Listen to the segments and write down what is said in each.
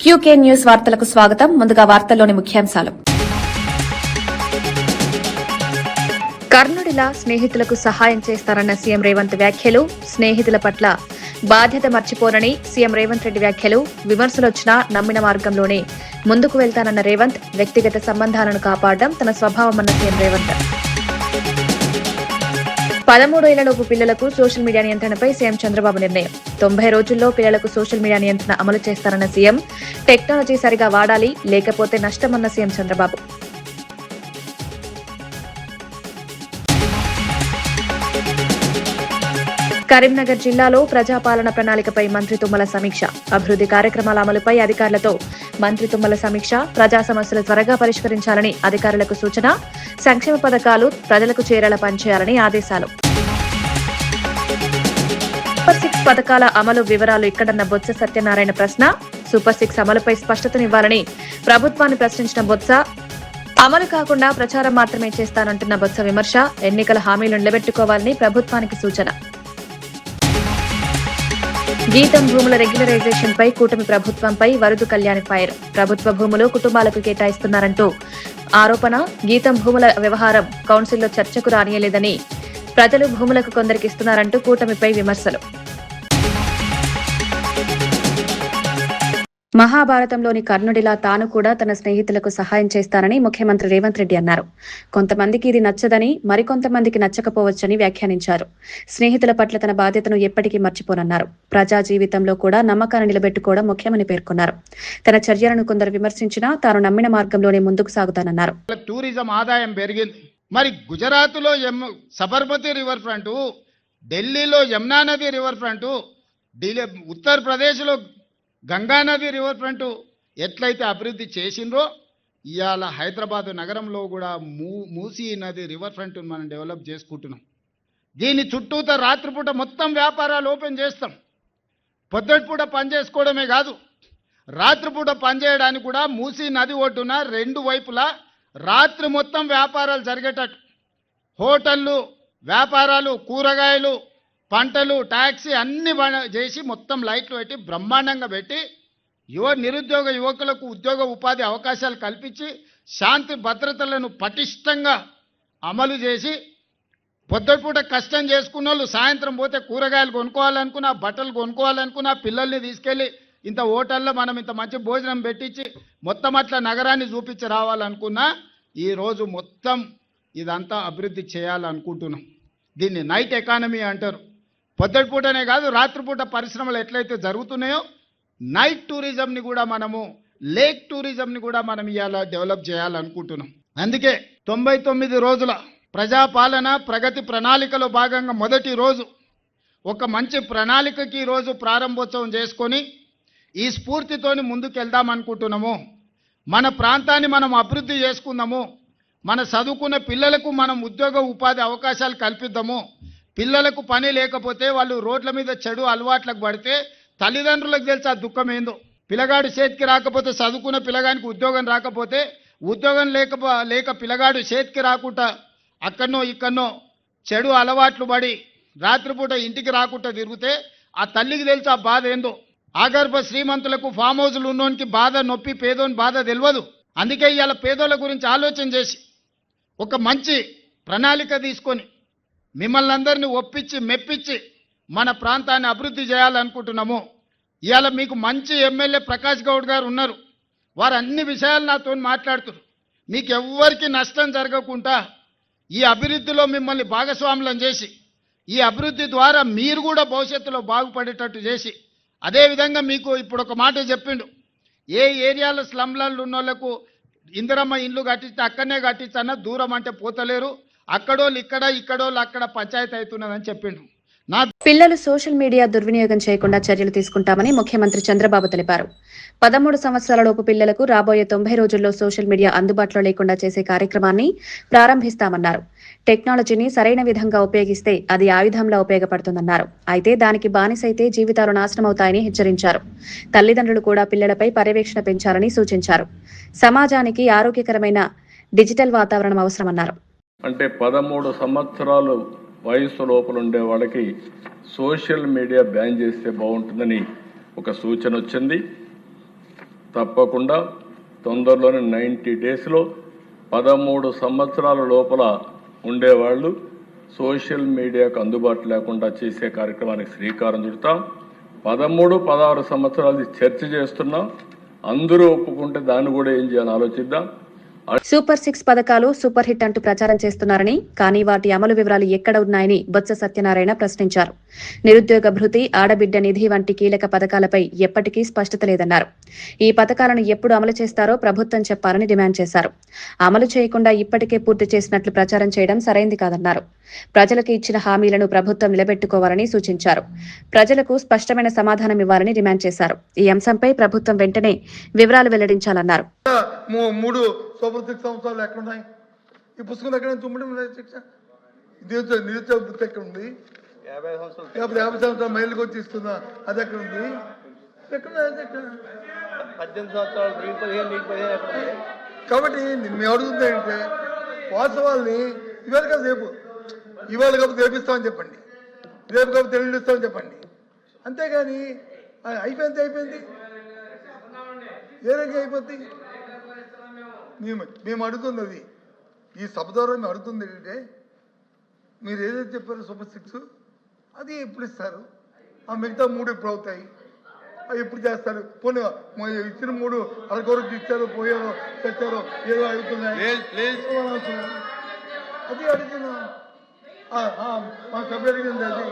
QK news వార్తలకు స్వాగతం. ముందుగా వార్తల్లోని ముఖ్యాంశాలు. కర్ణుడిలా స్నేహితులకు సహాయం చేస్తారన్న సీఎం రేవంత్ వ్యాఖ్యలు. స్నేహితుల పట్ల బాధ్యత మర్చిపోనని సీఎం రేవంత్ రెడ్డి వ్యాఖ్యలు. విమర్శలొచ్చినా నమ్మిన మార్గంలోనే ముందుకు వెళ్తానన్న రేవంత్. వ్యక్తిగత సంబంధాలను కాపాడడం తన స్వభావమన్న సీఎం రేవంత్. 13 ఏళ్లలోపు పిల్లలకు సోషల్ మీడియా నియంత్రణపై సీఎం చంద్రబాబు నిర్ణయం. 90 రోజుల్లో పిల్లలకు సోషల్ మీడియా నియంత్రణ అమలు చేస్తారన్న సీఎం. టెక్నాలజీ సరిగా వాడాలి, లేకపోతే నష్టమన్న సీఎం చంద్రబాబు. కరీంనగర్ జిల్లాలో ప్రజాపాలన ప్రణాళికపై మంత్రి తుమ్మల సమీక్ష. అభివృద్ది కార్యక్రమాల అమలుపై అధికారులతో మంత్రి తుమ్మల సమీక్ష. ప్రజా సమస్యలు త్వరగా పరిష్కరించాలని అధికారులకు సూచన. సంక్షేమ పథకాలు ప్రజలకు చేరేలా పనిచేయాలని ఆదేశాలు. సూపర్ 6 పథకాల అమలు వివరాలు ఇక్కడన్న బొత్స సత్యనారాయణ ప్రశ్న. సూపర్ 6 అమలుపై స్పష్టతనివ్వాలని ప్రభుత్వాన్ని ప్రశ్నించిన బొత్స. అమలు కాకుండా ప్రచారం మాత్రమే చేస్తానంటున్న బొత్స విమర్శ. ఎన్నికల హామీలు నిలబెట్టుకోవాలని ప్రభుత్వానికి సూచన. గీతం భూముల రెగ్యులరైజేషన్ పై కూటమి ప్రభుత్వంపై వరదు కళ్యాణి ఫైర్. ప్రభుత్వ భూములు కుటుంబాలకు కేటాయిస్తున్నారంటూ ఆరోపణ. గీతం భూముల వ్యవహారం కౌన్సిల్లో చర్చకు రానియలేదని, ప్రజలు భూములకు కొందరికి ఇస్తున్నారంటూ కూటమిపై విమర్శలు. మహాభారతంలోని కర్ణుడిలా తాను కూడా తన స్నేహితులకు సహాయం చేస్తానని ముఖ్యమంత్రి రేవంత్ రెడ్డి అన్నారు. కొంతమందికి ఇది నచ్చదని, మరికొంతమందికి నచ్చకపోవచ్చని వ్యాఖ్యానించారు. స్నేహితుల పట్ల తన బాధ్యతను ఎప్పటికీ మర్చిపోనన్నారు. ప్రజా జీవితంలో కూడా నమ్మకాన్ని నిలబెట్టుకోవడం ముఖ్యమని పేర్కొన్నారు. తన చర్యలను కొందరు విమర్శించినా తాను నమ్మిన మార్గంలోనే ముందుకు సాగుతానన్నారు. టూరిజం ఆదాయం పెరిగింది. మరి గుజరాత్ లో సబర్మతి రివర్ ఫ్రంట్, ఢిల్లీలో యమునా నది రివర్ ఫ్రంట్, ఉత్తరప్రదేశ్ లో గంగా నది రివర్ ఫ్రంట్ ఎట్లయితే అభివృద్ధి చేసిండ్రో, ఇవాళ హైదరాబాద్ నగరంలో కూడా మూసీ నది రివర్ ఫ్రంట్ మనం డెవలప్ చేసుకుంటున్నాం. దీని చుట్టూత రాత్రిపూట మొత్తం వ్యాపారాలు ఓపెన్ చేస్తాం. పొద్దుటిపూట పని చేసుకోవడమే కాదు, రాత్రిపూట పనిచేయడానికి కూడా మూసీ నది ఒడ్డున 2 వైపులా రాత్రి మొత్తం వ్యాపారాలు జరిగేటట్టు హోటళ్ళు, వ్యాపారాలు, కూరగాయలు, పంటలు, ట్యాక్సీ అన్ని చేసి మొత్తం లైట్లు పెట్టి బ్రహ్మాండంగా పెట్టి నిరుద్యోగ యువకులకు ఉద్యోగ ఉపాధి అవకాశాలు కల్పించి శాంతి భద్రతలను పటిష్టంగా అమలు చేసి పొద్దుపూట కష్టం చేసుకున్న వాళ్ళు సాయంత్రం పోతే కూరగాయలు కొనుక్కోవాలనుకున్నా, బట్టలు కొనుక్కోవాలనుకున్నా, పిల్లల్ని తీసుకెళ్ళి ఇంత హోటల్లో మనం ఇంత మంచి భోజనం పెట్టించి మొత్తం అట్లా నగరాన్ని చూపించి రావాలనుకున్నా, ఈరోజు మొత్తం ఇదంతా అభివృద్ధి చేయాలనుకుంటున్నాం. దీన్ని నైట్ ఎకానమీ అంటారు. పొద్దుటిపూటనే కాదు, రాత్రిపూట పరిశ్రమలు ఎట్లయితే జరుగుతున్నాయో నైట్ టూరిజంని కూడా మనము, లేక్ టూరిజంని కూడా మనం ఇవాళ డెవలప్ చేయాలనుకుంటున్నాం. అందుకే 99 రోజుల ప్రజాపాలన ప్రగతి ప్రణాళికలో భాగంగా మొదటి రోజు ఒక మంచి ప్రణాళికకి ఈరోజు ప్రారంభోత్సవం చేసుకొని ఈ స్ఫూర్తితోని ముందుకెళ్దామనుకుంటున్నాము. మన ప్రాంతాన్ని మనం అభివృద్ధి చేసుకుందాము. మన చదువుకున్న పిల్లలకు మనం ఉద్యోగ ఉపాధి అవకాశాలు కల్పిద్దాము. పిల్లలకు పని లేకపోతే వాళ్ళు రోడ్ల మీద చెడు అలవాట్లకు పడితే తల్లిదండ్రులకు తెలిసి ఆ దుఃఖం ఏందో. పిల్లగాడు చేతికి రాకపోతే, చదువుకున్న పిల్లగానికి ఉద్యోగం రాకపోతే, ఉద్యోగం లేక పిల్లగాడు చేతికి రాకుండా అక్కడనో ఇక్కడనో చెడు అలవాట్లు పడి రాత్రిపూట ఇంటికి రాకుండా తిరిగితే ఆ తల్లికి తెలిసి ఆ బాధ ఏందో. ఆగర్భ శ్రీమంతులకు ఫామ్ హౌస్లు ఉన్నోనికి బాధ, నొప్పి పేదోని బాధ తెలియదు. అందుకే ఇవాళ పేదోళ్ళ గురించి ఆలోచన చేసి ఒక మంచి ప్రణాళిక తీసుకొని మిమ్మల్ని అందరినీ ఒప్పించి మెప్పించి మన ప్రాంతాన్ని అభివృద్ధి చేయాలనుకుంటున్నాము. ఇవాళ మీకు మంచి ఎమ్మెల్యే ప్రకాష్ గౌడ్ గారు ఉన్నారు. వారు అన్ని విషయాలు నాతో మాట్లాడుతున్నారు. మీకు ఎవ్వరికి నష్టం జరగకుండా ఈ అభివృద్ధిలో మిమ్మల్ని భాగస్వాములను చేసి, ఈ అభివృద్ధి ద్వారా మీరు కూడా భవిష్యత్తులో బాగుపడేటట్టు చేసి, అదేవిధంగా మీకు ఇప్పుడు ఒక మాట చెప్పిండు, ఏ ఏరియాలో స్లమ్లలో ఉన్న వాళ్ళకు ఇందిరమ్మ ఇండ్లు కట్టిస్తే అక్కడనే కట్టించన్న, దూరం అంటే పోతలేరు, అక్కడోళ్ళు ఇక్కడ, ఇక్కడోళ్ళు అక్కడ పంచాయతీ అవుతున్నదని చెప్పిండు. పిల్లలు సోషల్ మీడియా దుర్వినియోగం చేయకుండా చర్యలు తీసుకుంటామని ముఖ్యమంత్రి చంద్రబాబు తెలిపారు. 13 సంవత్సరాలలోపు పిల్లలకు రాబోయే 90 రోజుల్లో సోషల్ మీడియా అందుబాటులో లేకుండా చేసే కార్యక్రమాన్ని ప్రారంభిస్తామన్నారు. టెక్నాలజీని సరైన విధంగా ఉపయోగిస్తే అది ఆయుధంలా ఉపయోగపడుతుందన్నారు. అయితే దానికి బానిసైతే జీవితాలు నాశనమవుతాయని హెచ్చరించారు. తల్లిదండ్రులు కూడా పిల్లలపై పర్యవేక్షణ పెంచాలని సూచించారు. సమాజానికి ఆరోగ్యకరమైన డిజిటల్ వాతావరణం అవసరమన్నారు. అంటే 13 సంవత్సరాలు వయసు లోపల ఉండే వాళ్ళకి సోషల్ మీడియా బ్యాన్ చేస్తే బాగుంటుందని ఒక సూచన వచ్చింది. తప్పకుండా తొందరలోనే 90 డేస్లో 13 సంవత్సరాల లోపల ఉండేవాళ్ళు సోషల్ మీడియాకు అందుబాటు లేకుండా చేసే కార్యక్రమానికి శ్రీకారం చుడతాం. 13, 16 సంవత్సరాలు చర్చ చేస్తున్నాం. అందరూ ఒప్పుకుంటే దాన్ని కూడా ఏం చేయాలని ఆలోచిద్దాం. సూపర్ 6 పథకాలు సూపర్ హిట్ అంటూ ప్రచారం చేస్తున్నారని, కానీ వాటి అమలు వివరాలు ఎక్కడ ఉన్నాయని బొత్స సత్యనారాయణ ప్రశ్నించారు. నిరుద్యోగ భృతి, ఆడబిడ్డ నిధి వంటి కీలక పథకాలపై ఎప్పటికీ స్పష్టత లేదన్నారు. ఈ పథకాలను ఎప్పుడు అమలు చేస్తారో ప్రభుత్వం చెప్పాలని డిమాండ్ చేశారు. అమలు చేయకుండా ఇప్పటికే పూర్తి చేసినట్లు ప్రచారం చేయడం సరైంది కాదన్నారు. ప్రజలకు ఇచ్చిన హామీలను ప్రభుత్వం నిలబెట్టుకోవాలని సూచించారు. ప్రజలకు స్పష్టమైన సమాధానం ఇవ్వాలని డిమాండ్ చేశారు. ఈ అంశంపై ప్రభుత్వం వెంటనే వివరాలు వెల్లడించాలన్నారు. 3 సూపర్ 6 సంవత్సరాలు ఎక్కడున్నాయి? ఈ పుస్తకం ఎక్కడ శిక్ష నిరుద్యోగ వృత్తి ఎక్కడ ఉంది? 50 సంవత్సరాలు మహిళలకు వచ్చి ఇస్తున్నా అది ఎక్కడ ఉంది? 18 సంవత్సరాలు 15 కాబట్టి మేము అడుగుతుంది ఏంటంటే వాస్తవాల్ని ఇవాళ కాదు రేపు, ఇవాళ కాబట్టి రేపిస్తామని చెప్పండి, రేపు కాబట్టి తెలుగు ఇస్తామని చెప్పండి. అంతేగాని అయిపోయింది ఏ రంగా అయిపోద్ది? మేము అడుగుతుంది అది, ఈ సభ ద్వారా మేము అడుగుతుంది ఏంటంటే మీరు ఏదైతే చెప్పారో సూపర్ 6 అది ఎప్పుడు ఇస్తారు? ఆ మిగతా 3 ఎప్పుడు అవుతాయి? అవి ఎప్పుడు చేస్తారు? పోనీ ఇచ్చిన 3 అరకొరకు ఇచ్చారో పోయారో తెచ్చారో ఏదో అడుగుతున్నాయి అది అడుగుతున్నాం. మా సభ అడిగింది అది,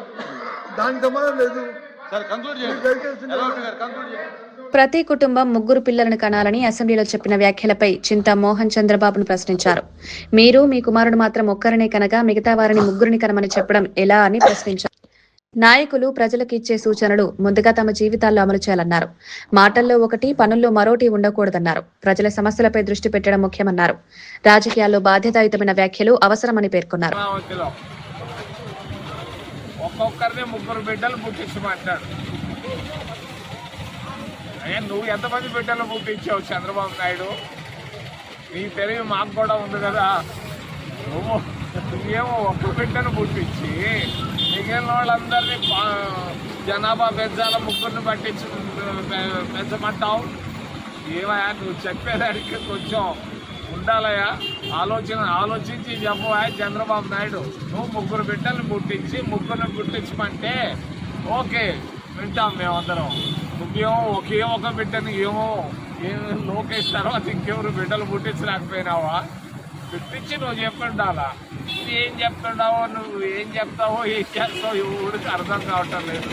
దానికి సమాధానం లేదు. ప్రతి కుటుంబం 3 పిల్లలను కనాలని అసెంబ్లీలో చెప్పిన వ్యాఖ్యలపై చింతా మోహన్ చంద్రబాబును ప్రశ్నించారు. మీరు మీ కుమారుడు మాత్రం ఒక్కరినే కనగా మిగతా వారిని 3 కనమని చెప్పడం ఎలా అని ప్రశ్నించారు. నాయకులు ప్రజలకు ఇచ్చే సూచనలు ముందుగా తమ జీవితాల్లో అమలు చేయాలన్నారు. మాటల్లో ఒకటి, పనుల్లో మరోటి ఉండకూడదన్నారు. ప్రజల సమస్యలపై దృష్టి పెట్టడం ముఖ్యమన్నారు. రాజకీయాల్లో బాధ్యతాయుతమైన వ్యాఖ్యలు అవసరమని పేర్కొన్నారు. ఒక్కొక్కరిని 3 బిడ్డలు పుట్టించమంటాడు. నువ్వు ఎంతమంది బిడ్డలు పుట్టించావు చంద్రబాబు నాయుడు? నీ తెలివి మాకు కూడా ఉంది కదా. నువ్వేమో ఒక్క బిడ్డను పుట్టించి మిగిలిన వాళ్ళందరినీ జనాభా పెంచాల 3 పెంచమంటావు. ఏమయ్యా నువ్వు చెప్పేదానికి కొంచెం ఉండాలయ్యా, ఆలోచించి చెప్పవా చంద్రబాబు నాయుడు. నువ్వు 3 బిడ్డలు పుట్టించి 3 పుట్టించమంటే ఓకే వింటాం మేమందరం. నువ్వేమో ఒక బిడ్డని ఏమో లోకేష్ తర్వాత ఇంకెవరు బిడ్డలు పుట్టించలేకపోయినావా? పుట్టించి నువ్వు చెప్పిండాలా? ఏం చెప్తుండావో, నువ్వు ఏం చెప్తావో ఏం చేస్తావో ఎవరికి అర్థం కావటం లేదు.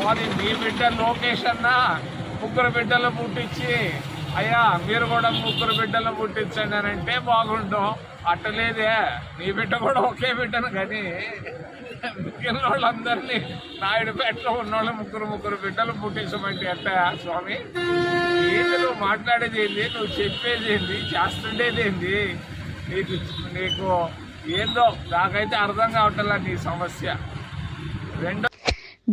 మరి నీ బిడ్డ లోకేష్ అన్నా 3 బిడ్డలు పుట్టించి అయ్యా మీరు కూడా 3 బిడ్డలు పుట్టించండి అని అంటే బాగుంటాం. అట్టలేదే, నీ బిడ్డ కూడా ఒకే బిడ్డను కానీ మిగిలిన వాళ్ళందరినీ నాయుడుపేటలో ఉన్నవాళ్ళు 3 బిడ్డలు పుట్టించమంటే అట్ట స్వామి? ఏంటి నువ్వు మాట్లాడేది ఏంది? నువ్వు చెప్పేది ఏంది? చేస్తుండేది ఏంది? నీకు ఏందో నాకైతే అర్థం కావట్లా నీ సమస్య.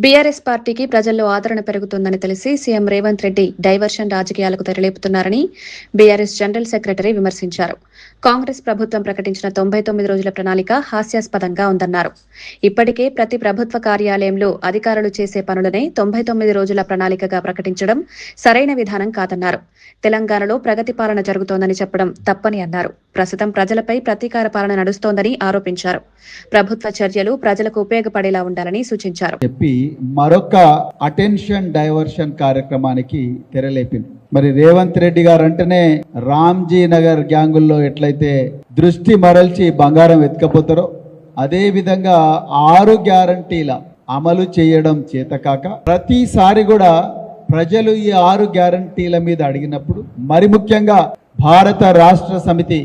బీఆర్ఎస్ పార్టీకి ప్రజల్లో ఆదరణ పెరుగుతుందని తెలిసి సీఎం రేవంత్ రెడ్డి డైవర్షన్ రాజకీయాలకు తెరలేపుతున్నారని బీఆర్ఎస్ జనరల్ సెక్రటరీ విమర్శించారు. కాంగ్రెస్ ప్రభుత్వం ప్రకటించిన 99 రోజుల ప్రణాళిక హాస్యాస్పదంగా ఉందన్నారు. ఇప్పటికే ప్రతి ప్రభుత్వ కార్యాలయంలో అధికారులు చేసే పనులనే 99 రోజుల ప్రణాళికగా ప్రకటించడం సరైన విధానం కాదన్నారు. తెలంగాణలో ప్రగతి పాలన జరుగుతోందని చెప్పడం తప్పని అన్నారు. ప్రస్తుతం ప్రజలపై ప్రతీకార పాలన నడుస్తోందని ఆరోపించారు. ప్రభుత్వ చర్యలు ప్రజలకు ఉపయోగపడేలా ఉండాలని సూచించారు. మరొక అటెన్షన్ డైవర్షన్ కార్యక్రమానికి తెరలేపింది. మరి రేవంత్ రెడ్డి గారు అంటేనే రామ్జీ నగర్ గ్యాంగుల్లో ఎట్లయితే దృష్టి మరల్చి బంగారం ఎత్తుకపోతారో అదే విధంగా 6 గ్యారంటీల అమలు చేయడం చేతకాక ప్రతిసారి కూడా ప్రజలు ఈ 6 గ్యారంటీల మీద అడిగినప్పుడు, మరి ముఖ్యంగా భారత రాష్ట్ర సమితి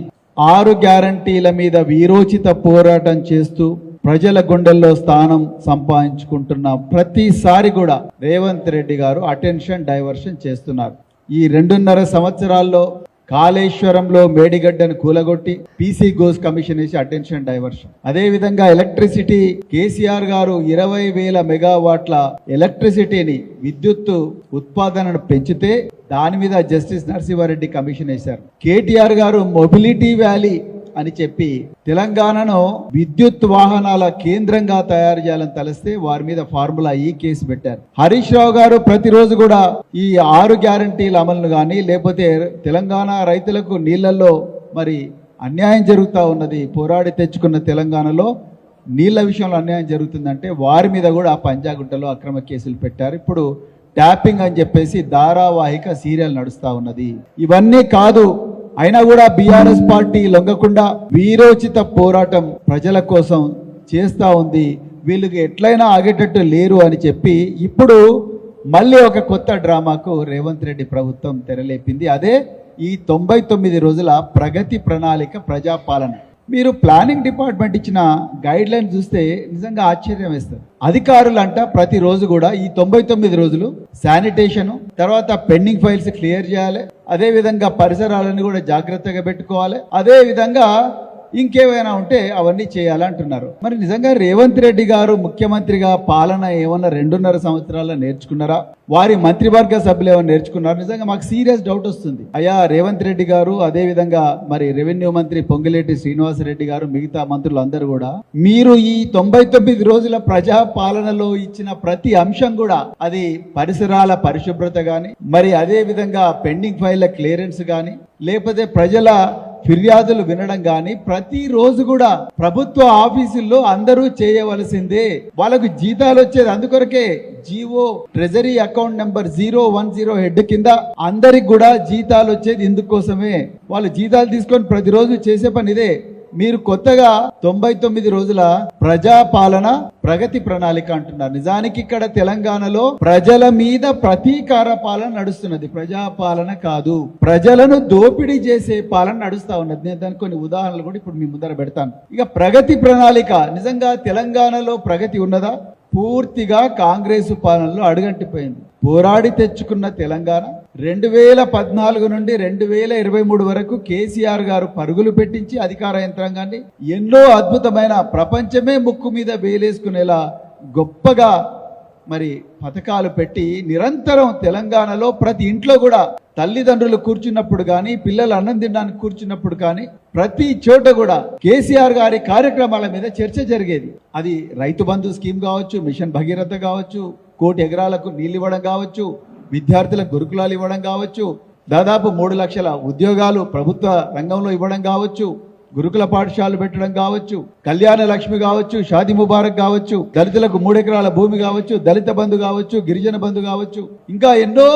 6 గ్యారంటీల మీద వీరోచిత పోరాటం చేస్తూ ప్రజల గుండెల్లో స్థానం సంపాదించుకుంటున్న ప్రతిసారి కూడా రేవంత్ రెడ్డి గారు అటెన్షన్ డైవర్షన్ చేస్తున్నారు. ఈ 2.5 సంవత్సరాల్లో కాళేశ్వరంలో మేడిగడ్డను కూలగొట్టి పీసీ గోస్ కమిషన్ వేసి అటెన్షన్ డైవర్షన్. అదే విధంగా ఎలక్ట్రిసిటీ కేసీఆర్ గారు 20,000 మెగావాట్ల ఎలక్ట్రిసిటీని విద్యుత్తు ఉత్పాదనను పెంచితే దాని మీద జస్టిస్ నరసింహారెడ్డి కమిషన్ వేశారు. కేటీఆర్ గారు మొబిలిటీ వ్యాలీ అని చెప్పి తెలంగాణను విద్యుత్ వాహనాల కేంద్రంగా తయారు చేయాలని తలిస్తే వారి మీద ఫార్ములా ఈ కేసు పెట్టారు. హరీష్ రావు గారు ప్రతిరోజు కూడా ఈ 6 గ్యారంటీల అమలును కానీ లేకపోతే తెలంగాణ రైతులకు నీళ్లలో మరి అన్యాయం జరుగుతూ ఉన్నది, పోరాడి తెచ్చుకున్న తెలంగాణలో నీళ్ల విషయంలో అన్యాయం జరుగుతుందంటే వారి మీద కూడా పంజాగుట్టలో అక్రమ కేసులు పెట్టారు. ఇప్పుడు ట్యాపింగ్ అని చెప్పేసి ధారావాహిక సీరియల్ నడుస్తా ఉన్నది. ఇవన్నీ కాదు, అయినా కూడా బీఆర్ఎస్ పార్టీ లొంగకుండా వీరోచిత పోరాటం ప్రజల కోసం చేస్తా ఉంది. వీళ్ళకి ఎట్లయినా ఆగేటట్టు లేరు అని చెప్పి ఇప్పుడు మళ్ళీ ఒక కొత్త డ్రామాకు రేవంత్ రెడ్డి ప్రభుత్వం తెరలేపింది. అదే ఈ 99 రోజుల ప్రగతి ప్రణాళిక ప్రజాపాలన. మీరు ప్లానింగ్ డిపార్ట్మెంట్ ఇచ్చిన గైడ్ లైన్ చూస్తే నిజంగా ఆశ్చర్యం వేస్తారు. అధికారులంట ప్రతిరోజు కూడా ఈ 99 రోజులు శానిటేషన్, తర్వాత పెండింగ్ ఫైల్స్ క్లియర్ చేయాలి, అదే విధంగా పరిసరాలను కూడా జాగ్రత్తగా పెట్టుకోవాలి, అదే విధంగా ఇంకేమైనా ఉంటే అవన్నీ చేయాలంటున్నారు. మరి నిజంగా రేవంత్ రెడ్డి గారు ముఖ్యమంత్రిగా పాలన ఏమన్నా 2.5 సంవత్సరాల్లో నేర్చుకున్నారా? వారి మంత్రివర్గ సభ్యులు ఏమైనా నేర్చుకున్నారు? నిజంగా మాకు సీరియస్ డౌట్ వస్తుంది. అయ్యా రేవంత్ రెడ్డి గారు, అదే విధంగా మరి రెవెన్యూ మంత్రి పొంగులేటి శ్రీనివాసరెడ్డి గారు, మిగతా మంత్రులు అందరూ కూడా మీరు ఈ 99 రోజుల ప్రజా పాలనలో ఇచ్చిన ప్రతి అంశం కూడా, అది పరిసరాల పరిశుభ్రత గాని, మరి అదే విధంగా పెండింగ్ ఫైళ్ల క్లియరెన్స్ గాని, లేకపోతే ప్రజల ఫిర్యాదులు వినడం గాని, ప్రతిరోజు కూడా ప్రభుత్వ ఆఫీసుల్లో అందరూ చేయవలసిందే. వాళ్ళకు జీతాలు వచ్చేది అందుకొరకే. GO treasury account number 010 head కింద అందరికి కూడా జీతాలు వచ్చేది ఇందుకోసమే. వాళ్ళు జీతాలు తీసుకొని ప్రతిరోజు చేసే పని ఇదే. మీరు కొత్తగా 99 రోజుల ప్రజాపాలన ప్రగతి ప్రణాళిక అంటున్నారు. నిజానికి ఇక్కడ తెలంగాణలో ప్రజల మీద ప్రతీకార పాలన నడుస్తున్నది, ప్రజాపాలన కాదు. ప్రజలను దోపిడీ చేసే పాలన నడుస్తా ఉన్నది. నేను దానికి కొన్ని ఉదాహరణలు కూడా ఇప్పుడు మీ ముందర పెడతాను. ఇక ప్రగతి ప్రణాళిక, నిజంగా తెలంగాణలో ప్రగతి ఉన్నదా? పూర్తిగా కాంగ్రెస్ పాలనలో అడుగంటిపోయింది. పోరాడి తెచ్చుకున్న తెలంగాణ 2014 నుండి 2023 వరకు కేసీఆర్ గారు పరుగులు పెట్టించి అధికార యంత్రాంగాన్ని ఎన్నో అద్భుతమైన, ప్రపంచమే ముక్కు మీద వేలేసుకునేలా గొప్పగా మరి పథకాలు పెట్టి నిరంతరం తెలంగాణలో ప్రతి ఇంట్లో కూడా తల్లిదండ్రులు కూర్చున్నప్పుడు కానీ, పిల్లలు అన్నం తినడానికి కూర్చున్నప్పుడు కానీ, ప్రతి చోట కూడా కేసీఆర్ గారి కార్యక్రమాల మీద చర్చ జరిగేది. అది రైతు బంధు స్కీమ్ కావచ్చు, మిషన్ భగీరథ కావచ్చు, 1 కోటి ఎకరాలకు నీళ్ళు ఇవ్వడం కావచ్చు, విద్యార్థులకు గురుకులాలు ఇవ్వడం కావచ్చు, దాదాపు 3 లక్షల ఉద్యోగాలు ప్రభుత్వ రంగంలో ఇవ్వడం కావచ్చు, గురుకుల పాఠశాలలు పెట్టడం కావచ్చు, కళ్యాణ లక్ష్మి కావచ్చు, షాది ముబారక్ కావచ్చు, దళితులకు 3 ఎకరాల భూమి కావచ్చు, దళిత బంధు కావచ్చు, గిరిజన బంధు కావచ్చు, ఇంకా ఎన్నో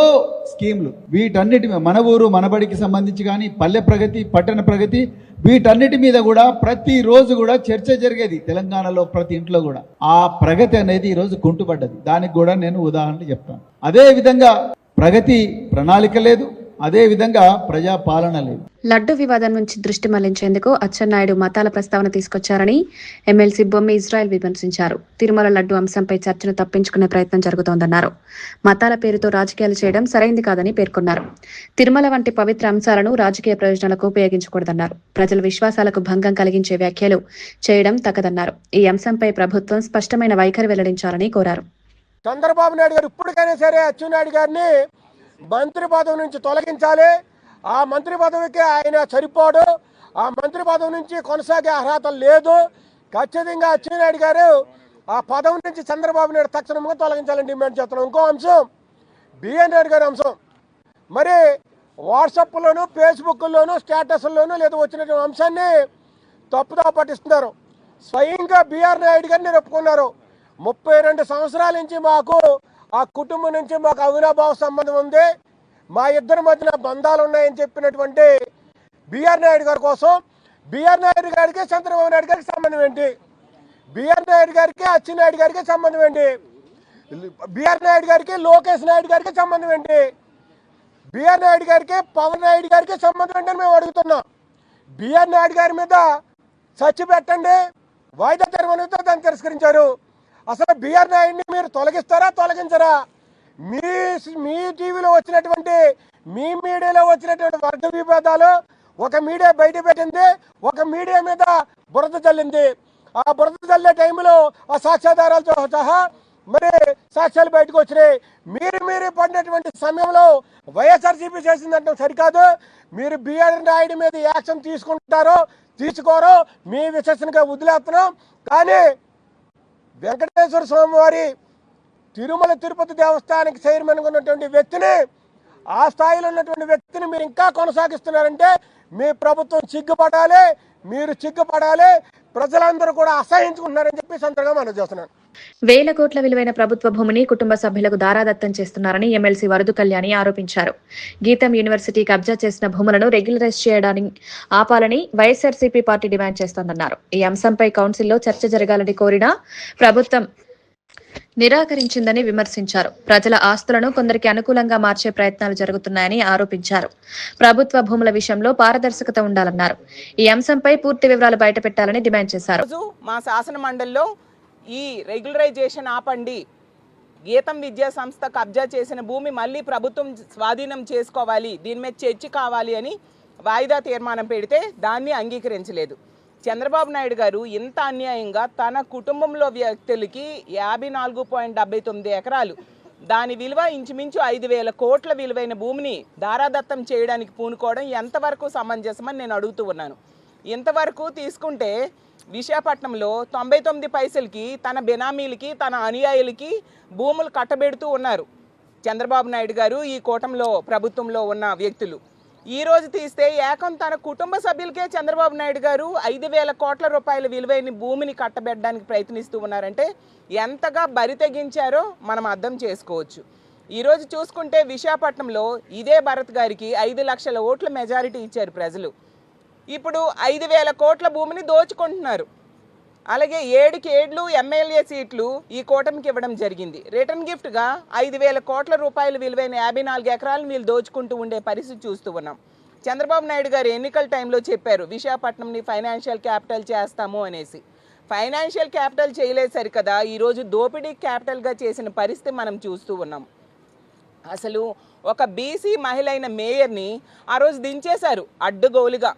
స్కీమ్లు. వీటన్నిటి మన ఊరు మనబడికి సంబంధించి కానీ, పల్లె ప్రగతి, పట్టణ ప్రగతి, వీటన్నిటి మీద కూడా ప్రతిరోజు కూడా చర్చ జరిగేది తెలంగాణలో ప్రతి ఇంట్లో కూడా. ఆ ప్రగతి అనేది ఈరోజు కుంటుపడ్డది. దానికి కూడా నేను ఉదాహరణలు చెప్తాను. అదే విధంగా ప్రగతి ప్రణాళిక లేదు, అదే విధంగా ప్రజా పాలన లేదు. లడ్డు వివాదం నుంచి దృష్టి మళ్లించేందుకు అచ్చెన్నాయుడు మతాల ప్రస్తావన తీసుకొచ్చారని ఎమ్మెల్సీ బొమ్మి ఇజ్రాయెల్ విమర్శించారు. తిరుమల లడ్డు అంశంపై చర్చను తప్పించుకునే ప్రయత్నం జరుగుతోందన్నారు. మతాల పేరుతో రాజకీయాలు చేయడం సరైంది కాదని పేర్కొన్నారు. తిరుమల వంటి పవిత్ర అంశాలను రాజకీయ ప్రయోజనాలకు ఉపయోగించకూడదన్నారు. ప్రజల విశ్వాసాలకు భంగం కలిగించే వ్యాఖ్యలు చేయడం తగదన్నారు. ఈ అంశంపై ప్రభుత్వం స్పష్టమైన వైఖరి వెల్లడించాలని కోరారు. చంద్రబాబు నాయుడు గారు ఇప్పటికైనా సరే అచ్చెన్నాయుడు గారిని మంత్రి పదవి నుంచి తొలగించాలి. ఆ మంత్రి పదవికి ఆయన సరిపోడు, ఆ మంత్రి పదవి నుంచి కొనసాగే అర్హత లేదు. ఖచ్చితంగా అచ్చెన్నాయుడు గారు ఆ పదవి నుంచి చంద్రబాబు నాయుడు తక్షణంగా తొలగించాలని డిమాండ్ చేస్తున్నాం. ఇంకో అంశం బిఎన్ రెడ్డి గారి అంశం. మరి వాట్సాప్లోను, ఫేస్బుక్లోను, స్టేటస్లోను లేదా వచ్చినటువంటి అంశాన్ని తప్పుదా పట్టిస్తున్నారు. స్వయంగా బిఆర్ నాయుడు గారిని ఒప్పుకున్నారు. 32 సంవత్సరాల నుంచి మాకు ఆ కుటుంబం నుంచి మాకు అవినాభావ సంబంధం ఉంది, మా ఇద్దరి మధ్యన బంధాలు ఉన్నాయని చెప్పినటువంటి బిఆర్ నాయుడు గారి కోసం బిఆర్ నాయుడు గారికి చంద్రబాబు నాయుడు గారికి సంబంధం ఏంటి? బిఆర్ నాయుడు గారికి అచ్చెన్నాయుడు గారికి సంబంధం ఏంటి? బిఆర్ నాయుడు గారికి లోకేష్ నాయుడు గారికి సంబంధం ఏంటి? బిఆర్ నాయుడు గారికి పవన్ నాయుడు గారికి సంబంధం ఏంటని మేము అడుగుతున్నాం. బిఆర్ నాయుడు గారి మీద చర్చ పెట్టండి, వాయిదా తెరవడంతో దాన్ని తిరస్కరించారు. అసలు బిఆర్ నాయుడిని మీరు తొలగిస్తారా, తొలగించరా? మీ టీవీలో వచ్చినటువంటి, మీ మీడియాలో వచ్చినటువంటి వర్గ విభేదాలు ఒక మీడియా బయట పెట్టింది, ఒక మీడియా మీద బురద చల్లింది. ఆ బురద చల్లే టైంలో ఆ సాక్ష్యాధారాలతో సహా మరి సాక్ష్యాలు బయటకు వచ్చినాయి. మీరు పడినటువంటి సమయంలో వైఎస్ఆర్సీపీ చేసిందంటే సరికాదు. మీరు బిఆర్ నాయుడు మీద యాక్షన్ తీసుకుంటారో తీసుకోరో మీ విశ్వసనగా వదిలేస్తున్నాం. కానీ వెంకటేశ్వర స్వామి వారి తిరుమల తిరుపతి దేవస్థానానికి చైర్మన్గా ఉన్నటువంటి వ్యక్తిని, ఆ స్థాయిలో ఉన్నటువంటి వ్యక్తిని మీరు ఇంకా కొనసాగిస్తున్నారంటే మీ ప్రభుత్వం సిగ్గుపడాలి, మీరు సిగ్గుపడాలి. ప్రజలందరూ కూడా అసహించుకుంటున్నారని చెప్పి సందర్భంగా మనం చేస్తున్నాను. వేల కోట్ల విలువైన ప్రభుత్వ భూమిని కుటుంబ సభ్యులకు దారాదత్తం చేస్తున్నారని ఎమ్మెల్సీ వరదు కళ్యాణి ఆరోపించారు. గీతం యూనివర్సిటీ కబ్జా చేసిన భూములను రెగ్యులరైజ్ చేయడాన్ని ఆపాలని వైఎస్ఆర్సీపీ పార్టీ డిమాండ్ చేస్తోందన్నారు. ఈ అంశంపై కౌన్సిల్లో చర్చ జరగాలని కోరినా ప్రభుత్వం నిరాకరించిందని విమర్శించారు. ప్రజల ఆస్తులను కొందరికి అనుకూలంగా మార్చే ప్రయత్నాలు జరుగుతున్నాయని ఆరోపించారు. ప్రభుత్వ భూముల విషయంలో పారదర్శకత ఉండాలన్నారు. ఈ అంశంపై పూర్తి వివరాలు బయటపెట్టాలని డిమాండ్ చేశారు. మా శాసన మండలిలో ఈ రెగ్యులరైజేషన్ ఆపండి, గీతం విద్యా సంస్థ కబ్జా చేసిన భూమి మళ్ళీ ప్రభుత్వం స్వాధీనం చేసుకోవాలి, దీని మీద చర్చ కావాలి అని వాయిదా తీర్మానం పెడితే దాన్ని అంగీకరించలేదు. చంద్రబాబు నాయుడు గారు ఇంత అన్యాయంగా తన కుటుంబంలో వ్యక్తులకి 54.79 ఎకరాలు, దాని విలువ ఇంచుమించు 5,000 కోట్ల విలువైన భూమిని దారాదత్తం చేయడానికి పూనుకోవడం ఎంతవరకు సమంజసమని నేను అడుగుతూ ఉన్నాను. ఇంతవరకు తీసుకుంటే విశాఖపట్నంలో 99 పైసలకి తన బెనామీలకి తన అనుయాయులకి భూములు కట్టబెడుతూ ఉన్నారు చంద్రబాబు నాయుడు గారు, ఈ కూటమిలో ప్రభుత్వంలో ఉన్న వ్యక్తులు. ఈ రోజు తీస్తే ఏకం తన కుటుంబ సభ్యులకే చంద్రబాబు నాయుడు గారు 5,000 కోట్ల రూపాయల విలువైన భూమిని కట్టబెట్టడానికి ప్రయత్నిస్తూ ఉన్నారంటే ఎంతగా బరి తెగించారో మనం అర్థం చేసుకోవచ్చు. ఈరోజు చూసుకుంటే విశాఖపట్నంలో ఇదే భరత్ గారికి 5 లక్షల ఓట్ల మెజారిటీ ఇచ్చారు ప్రజలు. ఇప్పుడు 5,000 కోట్ల భూమిని దోచుకుంటున్నారు. అలాగే 7 ఎమ్మెల్యే సీట్లు ఈ కూటమికి ఇవ్వడం జరిగింది. రిటర్న్ గిఫ్ట్గా 5,000 కోట్ల రూపాయల విలువైన 54 ఎకరాలు వీళ్ళు దోచుకుంటూ ఉండే పరిస్థితి చూస్తూ ఉన్నాం. చంద్రబాబు నాయుడు గారు ఎన్నికల టైంలో చెప్పారు విశాఖపట్నంని ఫైనాన్షియల్ క్యాపిటల్ చేస్తాము అనేసి. ఫైనాన్షియల్ క్యాపిటల్ చేయలేదు సరికదా, ఈరోజు దోపిడీ క్యాపిటల్గా చేసిన పరిస్థితి మనం చూస్తూ ఉన్నాం. అసలు ఒక బీసీ మహిళ అయిన మేయర్ని ఆ రోజు దించేశారు అడ్డుగోలుగా.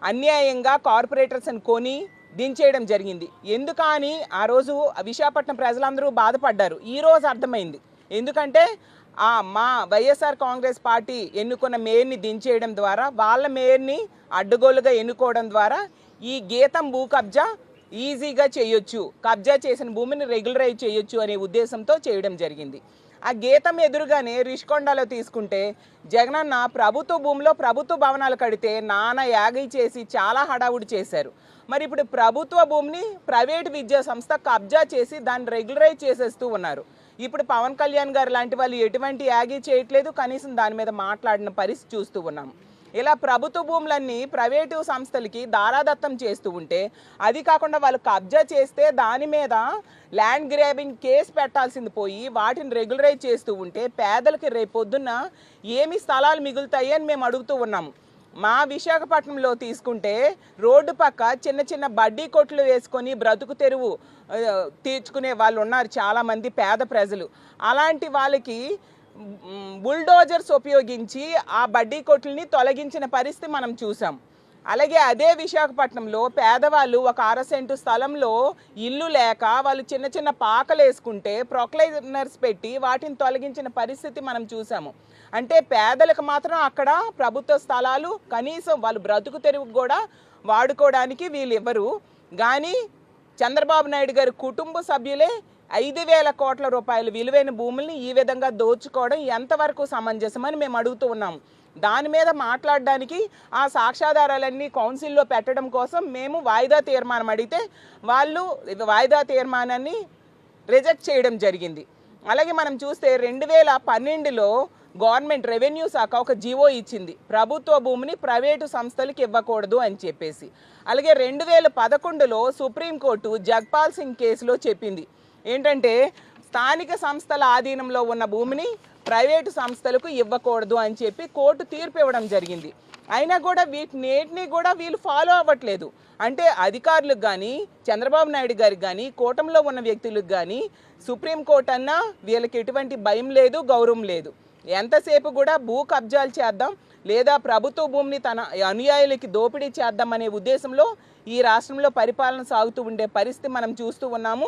అన్యాయంగా కార్పొరేటర్స్ అని కొని దించేయడం జరిగింది. ఎందుకని ఆ రోజు విశాఖపట్నం ప్రజలందరూ బాధపడ్డారు. ఈరోజు అర్థమైంది. ఎందుకంటే మా వైఎస్ఆర్ కాంగ్రెస్ పార్టీ ఎన్నుకున్న మేయర్ని దించేయడం ద్వారా, వాళ్ళ మేయర్ని అడ్డుగోలుగా ఎన్నుకోవడం ద్వారా ఈ గీతం భూ కబ్జా ఈజీగా చేయొచ్చు, కబ్జా చేసిన భూమిని రెగ్యులరైజ్ చేయొచ్చు అనే ఉద్దేశంతో చేయడం జరిగింది. ఆ గీతం ఎదురుగానే రిషికొండలో తీసుకుంటే జగనన్న ప్రభుత్వ భూమిలో ప్రభుత్వ భవనాలు కడితే నానా యాగీ చేసి చాలా హడావుడి చేశారు. మరి ఇప్పుడు ప్రభుత్వ భూమిని ప్రైవేటు విద్యా సంస్థ కబ్జా చేసి దాన్ని రెగ్యులరైజ్ చేసేస్తూ ఉన్నారు. ఇప్పుడు పవన్ కళ్యాణ్ గారు లాంటి వాళ్ళు ఎటువంటి యాగీ చేయట్లేదు, కనీసం దాని మీద మాట్లాడిన పరిస్థితి చూస్తూ ఉన్నాం. ఇలా ప్రభుత్వ భూములన్నీ ప్రైవేటు సంస్థలకి దారాదత్తం చేస్తూ ఉంటే, అది కాకుండా వాళ్ళు కబ్జా చేస్తే దాని మీద ల్యాండ్ గ్రాబింగ్ కేసు పెట్టాల్సింది పోయి వాటిని రెగ్యులరైజ్ చేస్తూ ఉంటే పేదలకి రేపొద్దున్న ఏమి స్థలాలు మిగులుతాయి అని మేము అడుగుతూ ఉన్నాము. మా విశాఖపట్నంలో తీసుకుంటే రోడ్డు పక్క చిన్న చిన్న బడ్డీ కొట్లు వేసుకొని బ్రతుకు తెరువు తీర్చుకునే వాళ్ళు ఉన్నారు చాలామంది పేద ప్రజలు. అలాంటి వాళ్ళకి బుల్డోజర్స్ ఉపయోగించి ఆ బడ్డీ కొట్లని తొలగించిన పరిస్థితి మనం చూసాం. అలాగే అదే విశాఖపట్నంలో పేదవాళ్ళు ఒక 1/2 సెంటు స్థలంలో ఇల్లు లేక వాళ్ళు చిన్న చిన్న పాకలు వేసుకుంటే ప్రొక్లైనర్స్ పెట్టి వాటిని తొలగించిన పరిస్థితి మనం చూసాము. అంటే పేదలకు మాత్రం అక్కడ ప్రభుత్వ స్థలాలు కనీసం వాళ్ళు బ్రతుకు తెరువుకు కూడా వాడుకోవడానికి వీళ్ళు ఇవ్వరు. కానీ చంద్రబాబు నాయుడు గారి కుటుంబ సభ్యులే 5,000 కోట్ల రూపాయల విలువైన భూముల్ని ఈ విధంగా దోచుకోవడం ఎంతవరకు సమంజసమని మేము అడుగుతూ ఉన్నాము. దాని మీద మాట్లాడడానికి ఆ సాక్ష్యాధారాలన్నీ కౌన్సిల్లో పెట్టడం కోసం మేము వాయిదా తీర్మానం అడిగితే వాళ్ళు వాయిదా తీర్మానాన్ని రిజెక్ట్ చేయడం జరిగింది. అలాగే మనం చూస్తే 2012లో గవర్నమెంట్ రెవెన్యూ శాఖ ఒక జీవో ఇచ్చింది, ప్రభుత్వ భూమిని ప్రైవేటు సంస్థలకు ఇవ్వకూడదు అని చెప్పేసి. అలాగే 2011లో సుప్రీంకోర్టు జగ్పాల్ సింగ్ కేసులో చెప్పింది ఏంటంటే స్థానిక సంస్థల ఆధీనంలో ఉన్న భూమిని ప్రైవేటు సంస్థలకు ఇవ్వకూడదు అని చెప్పి కోర్టు తీర్పు ఇవ్వడం జరిగింది. అయినా కూడా వీటిని కూడా వీళ్ళు ఫాలో అవ్వట్లేదు. అంటే అధికారులకు కానీ చంద్రబాబు నాయుడు గారికి కానీ కూటమిలో ఉన్న వ్యక్తులకు కానీ సుప్రీంకోర్టు అన్నా వీళ్ళకి ఎటువంటి భయం లేదు, గౌరవం లేదు. ఎంతసేపు కూడా భూ కబ్జాలు చేద్దాం లేదా ప్రభుత్వ భూమిని తన అనుయాయులకి దోపిడీ చేద్దాం అనే ఉద్దేశంలో ఈ రాష్ట్రంలో పరిపాలన సాగుతూ ఉండే పరిస్థితి మనం చూస్తూ ఉన్నాము.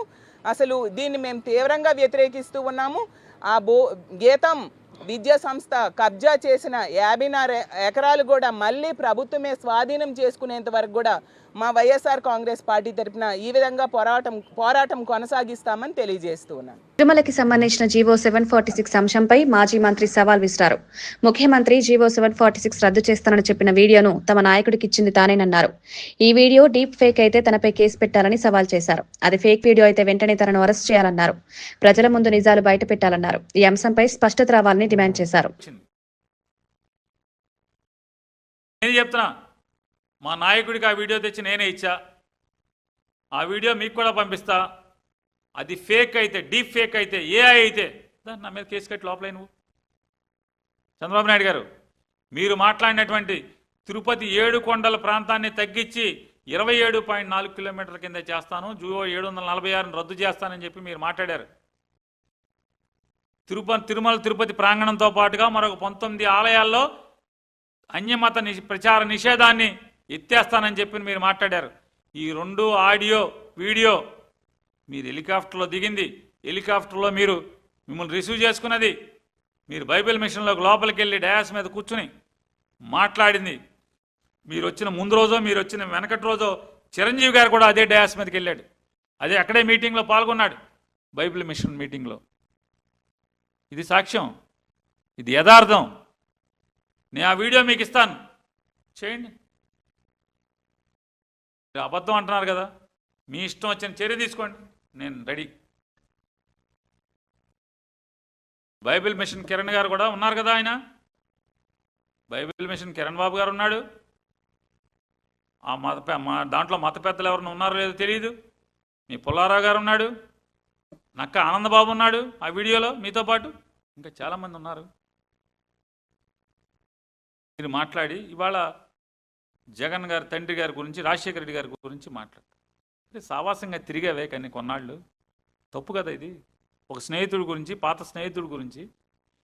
అసలు దీన్ని మేము తీవ్రంగా వ్యతిరేకిస్తూ ఉన్నాము. ఆ గీతం విద్యా సంస్థ కబ్జా చేసిన 54 ఎకరాలు కూడా మళ్ళీ ప్రభుత్వమే స్వాధీనం చేసుకునేంత వరకు కూడా మా వైఎస్ఆర్ కాంగ్రెస్ పార్టీ తరఫున ఈ విధంగా పోరాటం కొనసాగిస్తామని తెలియజేస్తూ ఉన్నాను. తిరుమలకి సంబంధించిన జీవో 746 అంశంపై మాజీ మంత్రి సవాల్ విసిరారు. ముఖ్యమంత్రి జీవో 746 రద్దు చేస్తానని చెప్పిన వీడియోను తమ నాయకుడికి ఇచ్చింది తానేనన్నారు. ఈ వీడియో డీప్ ఫేక్ అయితే తనపై కేసు పెట్టాలని సవాల్ చేశారు. అది ఫేక్ వీడియో అయితే వెంటనే తనను అరెస్ట్ చేయాలన్నారు. ప్రజల ముందు నిజాలు బయట పెట్టాలన్నారు. ఈ అంశంపై స్పష్టత రావాలని డిమాండ్ చేశారు. మా నాయకుడికి ఆ వీడియో తెచ్చి నేనే ఇచ్చా. ఆ వీడియో మీకు కూడా పంపిస్తా. అది ఫేక్ అయితే, డీప్ ఫేక్ అయితే, ఏఐ అయితే నా మీద కేసు కట్టి లోపలే. నువ్వు చంద్రబాబు నాయుడు గారు మీరు మాట్లాడినటువంటి తిరుపతి 7 కొండల ప్రాంతాన్ని తగ్గించి 27.4 కిలోమీటర్ల కింద చేస్తాను, జూవో 746 రద్దు చేస్తానని చెప్పి మీరు మాట్లాడారు. తిరుపతి ప్రాంగణంతో పాటుగా మరొక 19 ఆలయాల్లో అన్యమత ప్రచార నిషేధాన్ని ఎత్తేస్తానని చెప్పి మీరు మాట్లాడారు. ఈ 2 ఆడియో వీడియో మీరు హెలికాప్టర్లో దిగింది, హెలికాప్టర్లో మిమ్మల్ని రిసీవ్ చేసుకున్నది, మీరు బైబిల్ మిషన్లోకి లోపలికి వెళ్ళి డయాస్ మీద కూర్చుని మాట్లాడింది, మీరు వచ్చిన ముందు రోజో మీరు వచ్చిన వెనకటి రోజో చిరంజీవి గారు కూడా అదే డయాస్ మీదకి వెళ్ళాడు. అదే అక్కడే మీటింగ్లో పాల్గొన్నాడు, బైబిల్ మిషన్ మీటింగ్లో. ఇది సాక్ష్యం, ఇది యథార్థం. నేను ఆ వీడియో మీకు ఇస్తాను, చేయండి. మీరు అబద్ధం అంటున్నారు కదా, మీ ఇష్టం వచ్చిన చర్య తీసుకోండి, నేను రెడీ. బైబిల్ మిషన్ కిరణ్ గారు కూడా ఉన్నారు కదా, ఆయన బైబిల్ మిషన్ కిరణ్ బాబు గారు ఉన్నాడు. ఆ దాంట్లో మత పెద్దలు ఎవరైనా ఉన్నారో లేదో తెలియదు. మీ పుల్లారావు గారు ఉన్నాడు, నక్క ఆనందబాబు ఉన్నాడు ఆ వీడియోలో మీతో పాటు, ఇంకా చాలామంది ఉన్నారు. మీరు మాట్లాడి ఇవాళ జగన్ గారి తండ్రి గారి గురించి, రాజశేఖర రెడ్డి గారి గురించి మాట్లాడతారు. సావాసంగా తిరిగావే కానీ కొన్నాళ్ళు, తప్పు కదా ఇది. ఒక స్నేహితుడి గురించి, పాత స్నేహితుడి గురించి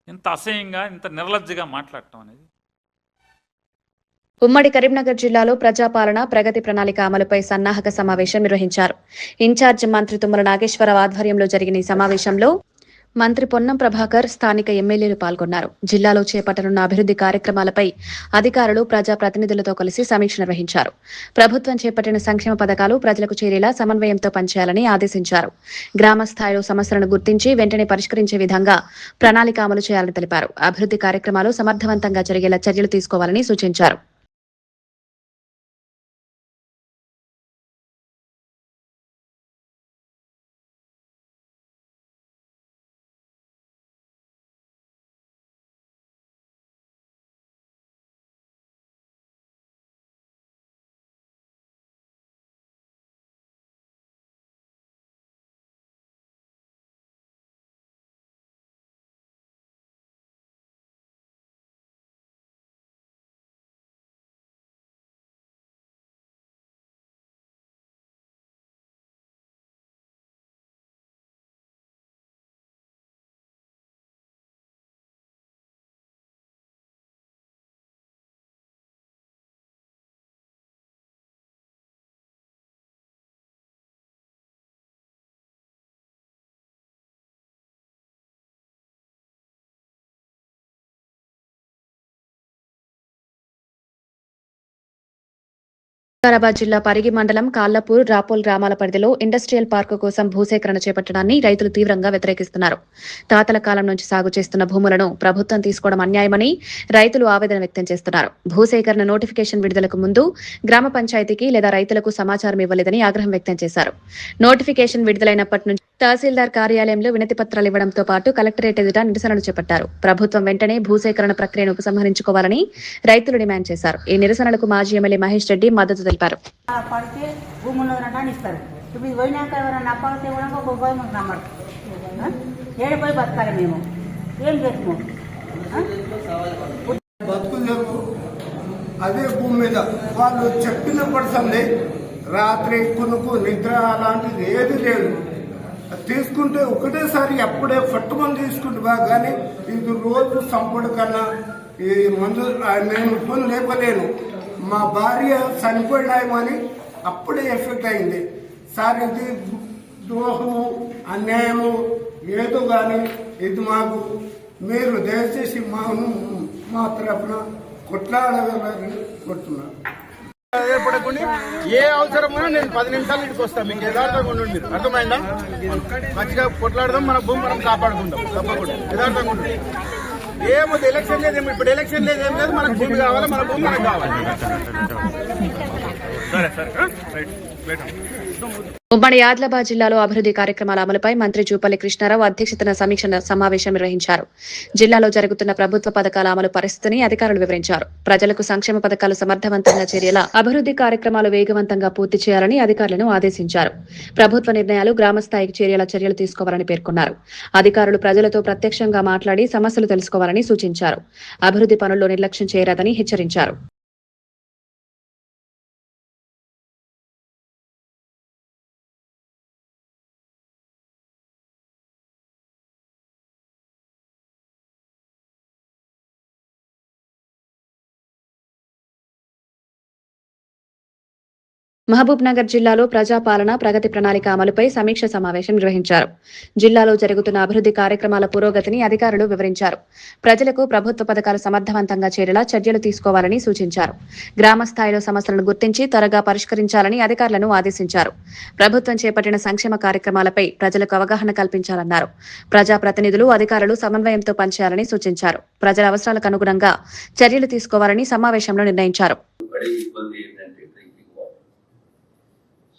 ఇంత అసహ్యంగా, ఇంత నిర్లజ్జగా మాట్లాడటం అనేది. ఉమ్మడి కరీంనగర్ జిల్లాలో ప్రజాపాలన ప్రగతి ప్రణాళిక అమలుపై సన్నాహక సమావేశం నిర్వహించారు. ఇన్ఛార్జ్ మంత్రి తుమ్మల నాగేశ్వరరావు ఆధ్వర్యంలో జరిగిన ఈ సమావేశంలో మంత్రి పొన్నం ప్రభాకర్, స్థానిక ఎమ్మెల్యేలు పాల్గొన్నారు. జిల్లాలో చేపట్టనున్న అభివృద్ధి కార్యక్రమాలపై అధికారులు, ప్రజాప్రతినిధులతో కలిసి సమీక్ష నిర్వహించారు. ప్రభుత్వం చేపట్టిన సంక్షేమ పథకాలు ప్రజలకు చేరేలా సమన్వయంతో పనిచేయాలని ఆదేశించారు. గ్రామ స్థాయిలో సమస్యలను గుర్తించి వెంటనే పరిష్కరించే విధంగా ప్రణాళిక అమలు చేయాలని తెలిపారు. అభివృద్ధి కార్యక్రమాలు సమర్థవంతంగా జరిగేలా చర్యలు తీసుకోవాలని సూచించారు. వికారాబాద్ జిల్లా పరిగి మండలం కాళ్లపూర్, రాపోల్ గ్రామాల పరిధిలో ఇండస్ట్రియల్ పార్కు కోసం భూసేకరణ చేపట్టడాన్ని రైతులు తీవ్రంగా వ్యతిరేకిస్తున్నారు. తాతల కాలం నుంచి సాగు చేస్తున్న భూములను ప్రభుత్వం తీసుకోవడం అన్యాయమని రైతులు ఆవేదన వ్యక్తం చేస్తున్నారు. భూసేకరణ నోటిఫికేషన్ విడుదలకు ముందు గ్రామ పంచాయతీకి లేదా రైతులకు సమాచారం ఇవ్వలేదని ఆగ్రహం వ్యక్తం చేశారు. నోటిఫికేషన్ విడుదలైనప్పటి నుంచి తహసీల్దార్ కార్యాలయంలో వినతి పత్రాలు ఇవ్వడంతో పాటు కలెక్టరేట్ ఎదుట నిరసనలు చేపట్టారు. ప్రభుత్వం వెంటనే భూసేకరణ ప్రక్రియను ఉపసంహరించుకోవాలని రైతులు డిమాండ్ చేశారు. ఈ నిరసనలకు మాజీ ఎమ్మెల్యే మహేష్ రెడ్డి మద్దతు తెలిపారు. అదే భూమి మీద వాళ్ళు చెప్పిన పర్సన్లే రాత్రి కొనుక్కు నిద్ర అలాంటిది ఏది లేదు. తీసుకుంటే ఒకటేసారి అప్పుడే పట్టుకొని తీసుకుంటే బాగా, కానీ ఇది రోజు సంపడు కన్నా ఈ మందు నేను ఫోన్ లేపలేను. మా భార్య చనిపోయినాయమని అప్పుడే ఎఫెక్ట్ అయింది సార్. ఇది ద్రోహము అన్యాయము ఏదో కానీ ఇది మాకు మీరు దయచేసి మా తరఫున కొట్లాడగలని కోరుతున్నాను. పడకుండా ఏ అవసరమో నేను 10 నిమిషాలు ఇంటికి వస్తాను. మీకు యథార్థంగా ఉండండి, మీరు అర్థమైందా? మంచిగా కొట్లాడదాం, మన భూమి మనం కాపాడుకుందాం. తప్పకుండా యథార్థంగా ఉండండి. ఏమో ఎలక్షన్ లేదు, ఇప్పుడు ఎలక్షన్ లేదు, ఏం లేదు. మనకు భూమి కావాలి, మన భూమి మనకు కావాలి. సరే సరే. ఉమ్మడి ఆదిలాబాద్ జిల్లాలో అభివృద్ధి కార్యక్రమాల అమలుపై మంత్రి జూపల్లి కృష్ణారావు అధ్యక్షతన సమీక్ష సమావేశం నిర్వహించారు. జిల్లాలో జరుగుతున్న ప్రభుత్వ పథకాల అమలు పరిస్థితిని అధికారులు వివరించారు. ప్రజలకు సంక్షేమ పథకాలు సమర్థవంతంగా చేరేలా అభివృద్ధి కార్యక్రమాలు వేగవంతంగా పూర్తి చేయాలని అధికారులను ఆదేశించారు. ప్రభుత్వ నిర్ణయాలు గ్రామస్థాయికి చేరేలా చర్యలు తీసుకోవాలని పేర్కొన్నారు. అధికారులు ప్రజలతో ప్రత్యక్షంగా మాట్లాడి సమస్యలు తెలుసుకోవాలని సూచించారు. అభివృద్ధి పనుల్లో నిర్లక్ష్యం చేయరాదని హెచ్చరించారు. మహబూబ్ నగర్ జిల్లాలో ప్రజాపాలన ప్రగతి ప్రణాళిక అమలుపై సమీక్ష సమావేశం నిర్వహించారు. జిల్లాలో జరుగుతున్న అభివృద్ధి కార్యక్రమాల పురోగతిని అధికారులు వివరించారు. ప్రజలకు ప్రభుత్వ పథకాలు సమర్థవంతంగా చేరేలా చర్యలు తీసుకోవాలని సూచించారు. గ్రామ స్థాయిలో సమస్యలను గుర్తించి త్వరగా పరిష్కరించాలని అధికారులను ఆదేశించారు. ప్రభుత్వం చేపట్టిన సంక్షేమ కార్యక్రమాలపై ప్రజలకు అవగాహన కల్పించాలన్నారు. ప్రజాప్రతినిధులు అధికారులు సమన్వయంతో పనిచేయాలని సూచించారు. ప్రజల అవసరాలకు అనుగుణంగా చర్యలు తీసుకోవాలని సమావేశంలో నిర్ణయించారు.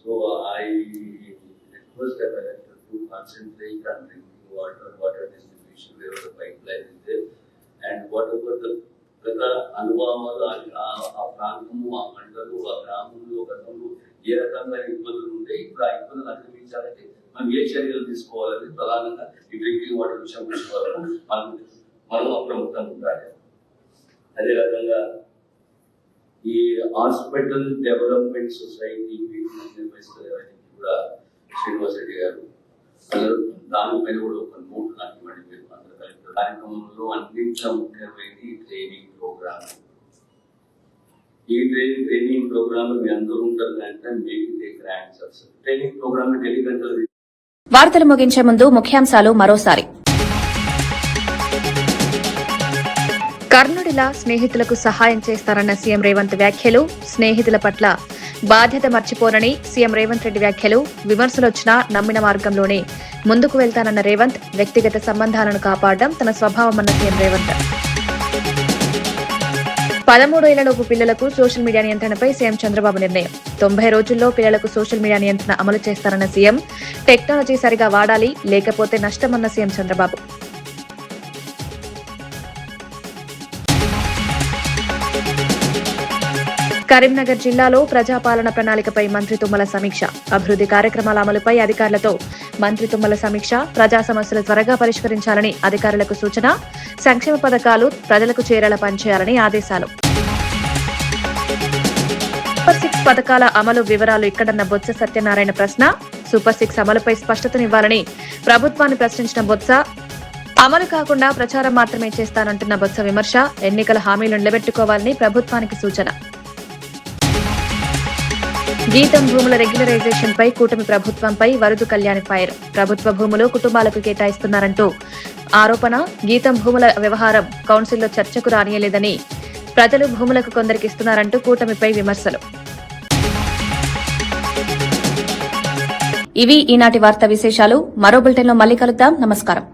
So I request the collector to concentrate on drinking water, water distribution wherever the pipeline is there, and whatever the అనుభవాలు ఆ ప్రాంతము, ఆ మండలు, ఆ గ్రామంలో, గతంలో ఏ రకంగా ఇబ్బందులు ఉంటాయి, ఇప్పుడు ఆ ఇబ్బందులు అధిగమించాలంటే మనం ఏ చర్యలు తీసుకోవాలని ప్రధానంగా ఈ డ్రింకింగ్ వాటర్ విషయం వరకు మనం అప్రమత్తంగా ఉండాలి. అదేవిధంగా ఈ హాస్పిటల్ డెవలప్మెంట్ సొసైటీ నిర్వహిస్తున్నవారికి కూడా శ్రీనివాస్ రెడ్డి గారు అందరూ దానిపైన కూడా ఒక నోట్ నాకు ఇవ్వండి. మీరు అందరూ కలెక్టర్ కార్యక్రమంలో అన్నింటిలో ముఖ్యమైనది ట్రైనింగ్ ప్రోగ్రామ్. ఈ ట్రైనింగ్ ప్రోగ్రామ్ మీ అందరూ ఉంటారు కనుక మీకు grand success training program Delhi గంటలు. వార్తలు ముగించే ముందు ముఖ్యాంశాలు మరోసారి. కర్ణుడిలా స్నేహితులకు సహాయం చేస్తారన్న సీఎం రేవంత్ వ్యాఖ్యలు. స్నేహితుల పట్ల బాధ్యత మర్చిపోనని సీఎం రేవంత్ రెడ్డి వ్యాఖ్యలు. విమర్శలొచ్చినా నమ్మిన మార్గంలోనే ముందుకు వెళ్తానన్న రేవంత్. వ్యక్తిగత సంబంధాలను కాపాడడం తన స్వభావమన్న సీఎం రేవంత్. 13 ఏళ్లలోపు పిల్లలకు సోషల్ మీడియా నియంత్రణపై సీఎం చంద్రబాబు నిర్ణయం. 90 రోజుల్లో పిల్లలకు సోషల్ మీడియా నియంత్రణ అమలు చేస్తారన్న సీఎం. టెక్నాలజీ సరిగా వాడాలి, లేకపోతే నష్టమన్న సీఎం చంద్రబాబు. కరీంనగర్ జిల్లాలో ప్రజాపాలన ప్రణాళికపై మంత్రి తుమ్మల సమీక్ష. అభివృద్ధి కార్యక్రమాల అమలుపై అధికారులతో మంత్రి తుమ్మల సమీక్ష. ప్రజా సమస్యలు త్వరగా పరిష్కరించాలని అధికారులకు సూచన. సంక్షేమ పథకాలు ప్రజలకు చేరేలా పనిచేయాలని ఆదేశాలు. సూపర్ 6 పథకాల అమలు వివరాలు ఇక్కడన్న బొత్స సత్యనారాయణ ప్రశ్న. సూపర్ 6 అమలుపై స్పష్టతనివ్వాలని ప్రభుత్వాన్ని ప్రశ్నించిన బొత్స. అమలు కాకుండా ప్రచారం మాత్రమే చేస్తానంటున్న బొత్స విమర్శ. ఎన్నికల హామీలు నిలబెట్టుకోవాలని ప్రభుత్వానికి సూచన. గీతం భూముల రెగ్యులరైజేషన్ పై కూటమి ప్రభుత్వంపై వరదు కళ్యాణి ఫైర్. ప్రభుత్వ భూములు కుటుంబాలకు కేటాయిస్తున్నారంటూ ఆరోపణ. గీతం భూముల వ్యవహారం కౌన్సిల్లో చర్చకు రానియలేదని, ప్రజలు భూములకు కొందరికిస్తున్నారంటూ కూటమిపై విమర్శలు. ఇవి ఈనాటి వార్తా విశేషాలు. మరో బులెటిన్లో మళ్ళీ కలుద్దాం. నమస్కారం.